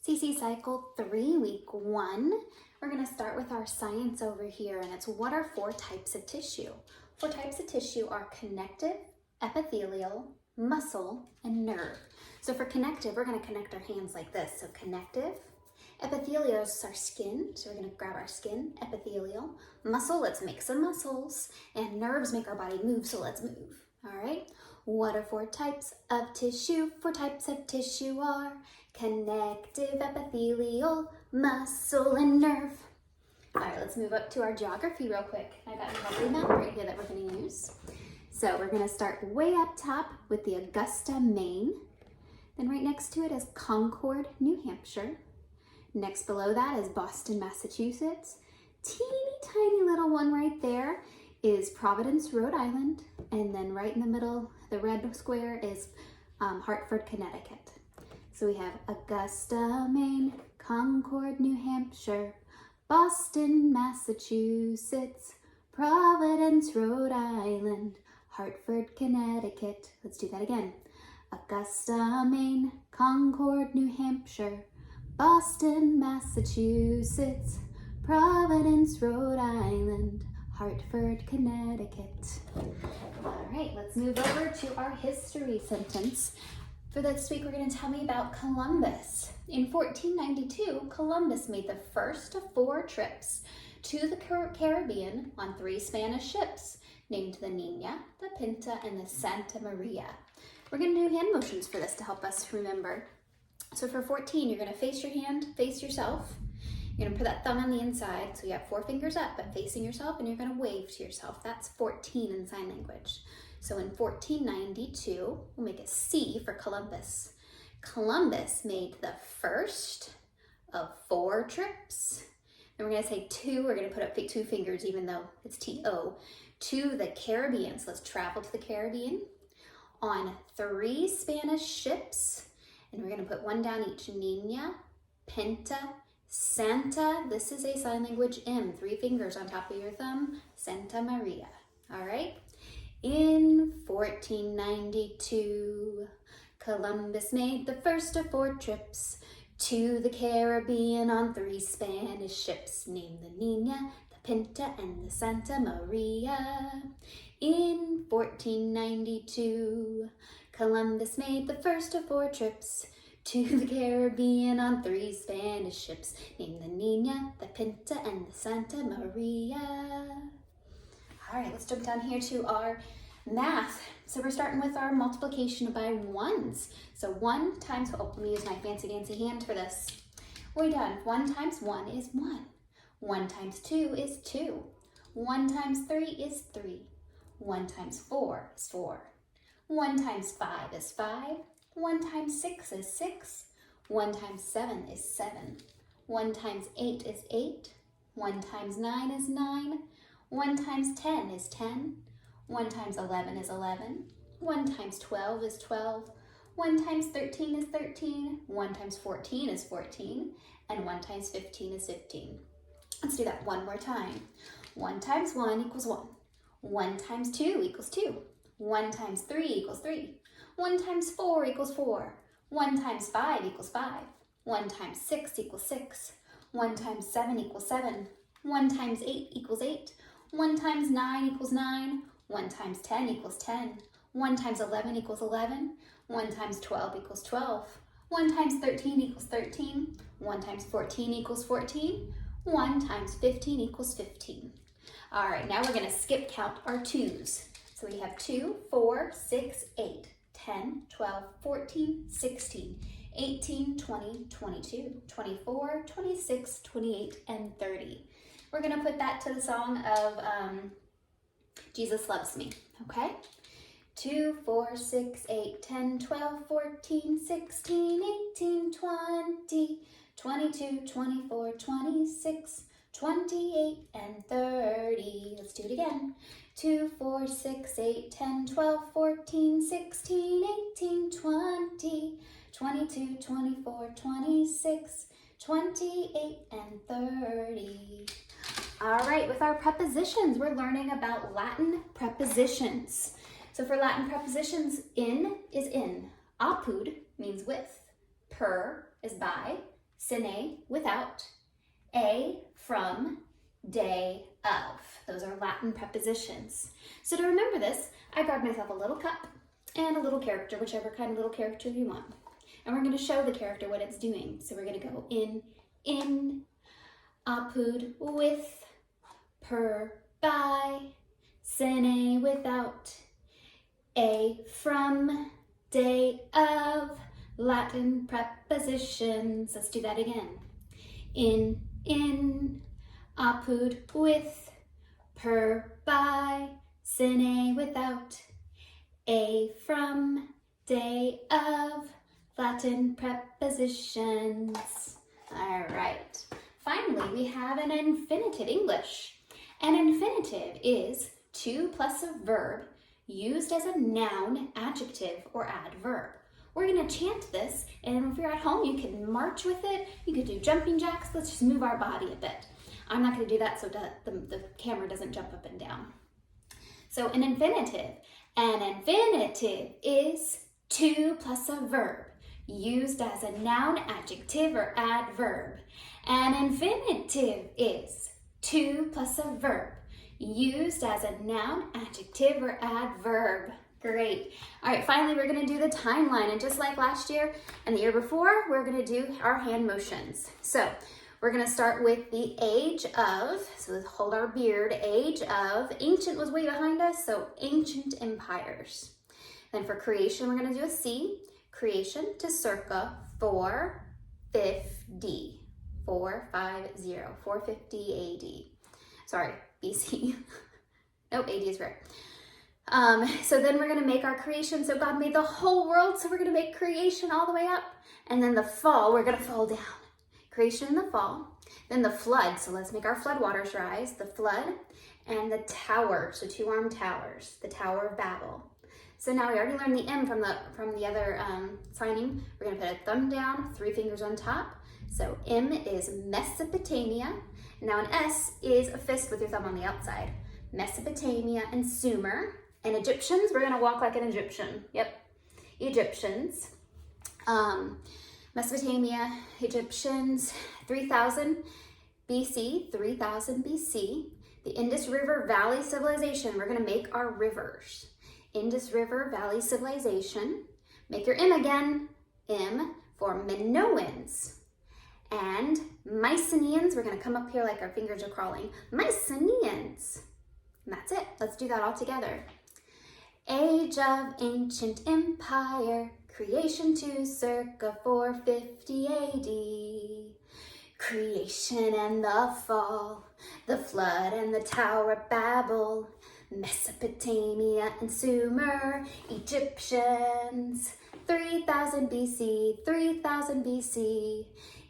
CC Cycle 3, Week 1. We're going to start with our science over here, and it's what are 4 types of tissue? 4 types of tissue are connective, epithelial, muscle, and nerve. So for connective, we're going to connect our hands like this. So connective. Epithelial is our skin, so we're going to grab our skin. Epithelial. Muscle, let's make some muscles. And nerves make our body move, so let's move. All right. What are 4 types of tissue? 4 types of tissue are connective, epithelial, muscle, and nerve. All right, let's move up to our geography real quick. I got a lovely map right here that we're going to use. So we're going to start way up top with the Augusta, Maine. Then right next to it is Concord, New Hampshire. Next below that is Boston, Massachusetts. Teeny tiny little one right there is Providence, Rhode Island. And then right in the middle, the red square is Hartford, Connecticut. So we have Augusta, Maine, Concord, New Hampshire, Boston, Massachusetts, Providence, Rhode Island, Hartford, Connecticut. Let's do that again. Augusta, Maine, Concord, New Hampshire, Boston, Massachusetts, Providence, Rhode Island, Hartford, Connecticut. All right, let's move over to our history sentence. For this week, we're going to tell me about Columbus. In 1492, Columbus made the first of 4 trips to the Caribbean on 3 Spanish ships named the Nina, the Pinta, and the Santa Maria. We're going to do hand motions for this to help us remember. So for 14, you're going to face your hand, face yourself. You're going to put that thumb on the inside, so you have 4 fingers up but facing yourself, and you're going to wave to yourself. That's 14 in sign language. So in 1492, we'll make a C for Columbus. Columbus made the first of 4 trips. And we're going to say 2, we're going to put up 2 fingers even though it's T-O, to the Caribbean. So let's travel to the Caribbean on 3 Spanish ships. And we're going to put 1 down each. Nina, Pinta, Santa. This is a sign language M. 3 fingers on top of your thumb. Santa Maria. All right. In 1492, Columbus made the first of 4 trips to the Caribbean on 3 Spanish ships named the Nina, the Pinta, and the Santa Maria. In 1492, Columbus made the first of 4 trips to the Caribbean on 3 Spanish ships named the Nina, the Pinta, and the Santa Maria. All right, let's jump down here to our math. So we're starting with our multiplication by ones. So 1 times, let me use my fancy dancy hand for this. We're done. 1 times 1 is 1. 1 times 2 is 2. 1 times 3 is 3. 1 times 4 is 4. 1 times 5 is 5. 1 times 6 is 6. 1 times 7 is 7. 1 times 8 is 8. 1 times 9 is 9. 1 times 10 is 10. 1 times 11 is 11. 1 times 12 is 12. 1 times 13 is 13. 1 times 14 is 14. And 1 times 15 is 15. Let's do that one more time. 1 times 1 equals 1. 1 times 2 equals 2. 1 times 3 equals 3. 1 times 4 equals 4. 1 times 5 equals 5. 1 times 6 equals 6. 1 times 7 equals 7. 1 times 8 equals 8. 1 times 9 equals 9. 1 times 10 equals 10. 1 times 11 equals 11. 1 times 12 equals 12. 1 times 13 equals 13. 1 times 14 equals 14. 1 times 15 equals 15. All right, now we're going to skip count our 2s. So we have 2, 4, 6, 8, 10, 12, 14, 16, 18, 20, 22, 24, 26, 28, and 30. We're going to put that to the song of Jesus Loves Me, okay? 2, 4, 6, 8, 10, 12, 14, 16, 18, 20, 22, 24, 26, 28, and 30. Let's do it again. 2, 4, 6, 8, 10, 12, 14, 16, 18, 20, 22, 24, 26, 28, and 30. All right, with our prepositions, we're learning about Latin prepositions. So for Latin prepositions, in is in. Apud means with. Per is by. sine, without, a, from, day, of. Those are Latin prepositions. So to remember this, I grabbed myself a little cup and a little character, whichever kind of little character you want. And we're going to show the character what it's doing. So we're going to go in, apud, with, per, by, sine, without, a, from, day, of, Latin prepositions. Let's do that again. In, apud, with, per, by, sine, without, a, from, day, of, Latin prepositions. All right. Finally, we have an infinitive English. An infinitive is to plus a verb used as a noun, adjective, or adverb. We're going to chant this, and if you're at home, you can march with it. You could do jumping jacks. Let's just move our body a bit. I'm not going to do that so that the camera doesn't jump up and down. So an infinitive is to plus a verb used as a noun, adjective, or adverb. An infinitive is to plus a verb used as a noun, adjective, or adverb. Great. All right, finally, we're going to do the timeline. And just like last year and the year before, we're going to do our hand motions. So we're going to start with the age of, so let's hold our beard, age of, ancient was way behind us, so ancient empires. Then for creation, we're going to do a C, creation to circa 450, 450 AD. Sorry, BC. Nope, AD is right. So then we're going to make our creation. So God made the whole world, so we're going to make creation all the way up. And then the fall, we're going to fall down. Creation in the fall. Then the flood, so let's make our flood waters rise. The flood and the tower, so two-armed towers, the Tower of Babel. So now we already learned the M from the other signing. We're going to put a thumb down, 3 fingers on top. So M is Mesopotamia. Now an S is a fist with your thumb on the outside. Mesopotamia and Sumer. And Egyptians, we're going to walk like an Egyptian. Yep, Egyptians. Mesopotamia, Egyptians, 3000 BC, 3000 BC. The Indus River Valley Civilization, we're going to make our rivers. Indus River Valley Civilization. Make your M again. M for Minoans. And Mycenaeans, we're going to come up here like our fingers are crawling. Mycenaeans. And that's it. Let's do that all together. Age of ancient empire, creation to circa 450 AD. Creation and the fall, the flood and the Tower of Babel. Mesopotamia and Sumer, Egyptians. 3000 BC, 3000 BC.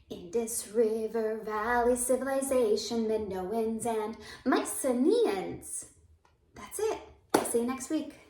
Indus River Valley Civilization, Minoans and Mycenaeans. That's it. I'll see you next week.